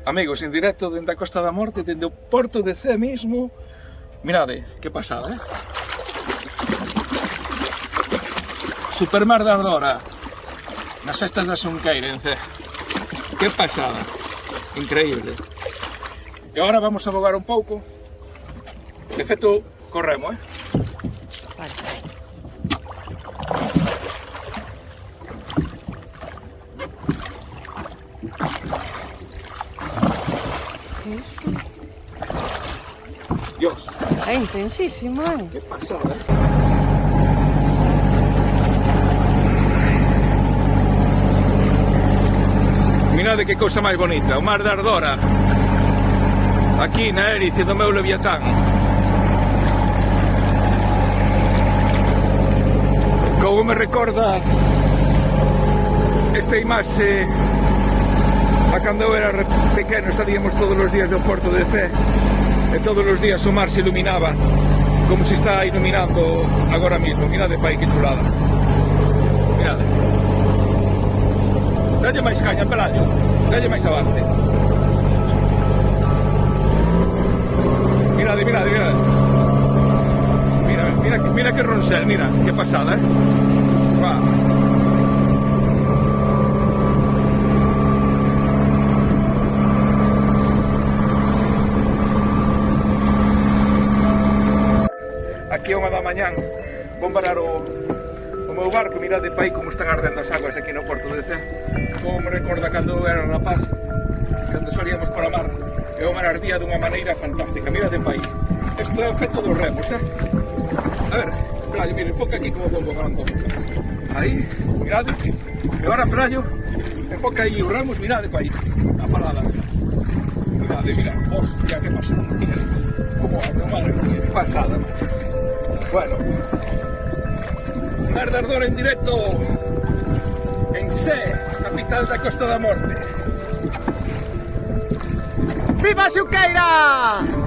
Amigos, en directo dende a Costa da Morte, dende o porto de Cee mismo. Mirade, que pasada, Supermar da Ardora, nas festas da Xunqueira en Cee. Que pasada, increíble. E agora vamos a vogar un pouco. De feito, corremos, Vale. Dios, É intensísimo, eh? que pasada. Mirade que cousa máis bonita, o mar da Ardora. Aquí na hélice do meu Leviatán. Como me recorda esta imaxe a cando eu era pequeno, salíamos todos os días do porto de Cee e todos os días o mar se iluminaba como se está iluminando agora mismo. Mirade, pai, que chulada. Mirade. Dalle máis caña, Pelayo. Dalle máis avante. Mirade, mirade, mirade. Mira que ronsel, mira, que pasada, Va. Aquí a 1 da mañán vou parar o meu barco. Mirade, pai, como están ardendo as aguas aquí no porto de Cee. Como me recorda cando eu era rapaz, cando salíamos para a mar, e o mar ardía dunha maneira fantástica. Mirade, pai, isto é o efecto dos remos, A ver, Pelayo, mire, enfoca aquí como vou bogando. Aí, mirade. E agora, Pelayo, enfoca aí os remos, mirade, pai, a parada. Mirade, mirade, hostia, que pasada. Mirade, como anda, madre mía, que pasada, macho. Bueno, Mar da Ardora en directo en Cee, capital da Costa da Morte. Viva Xunqueira!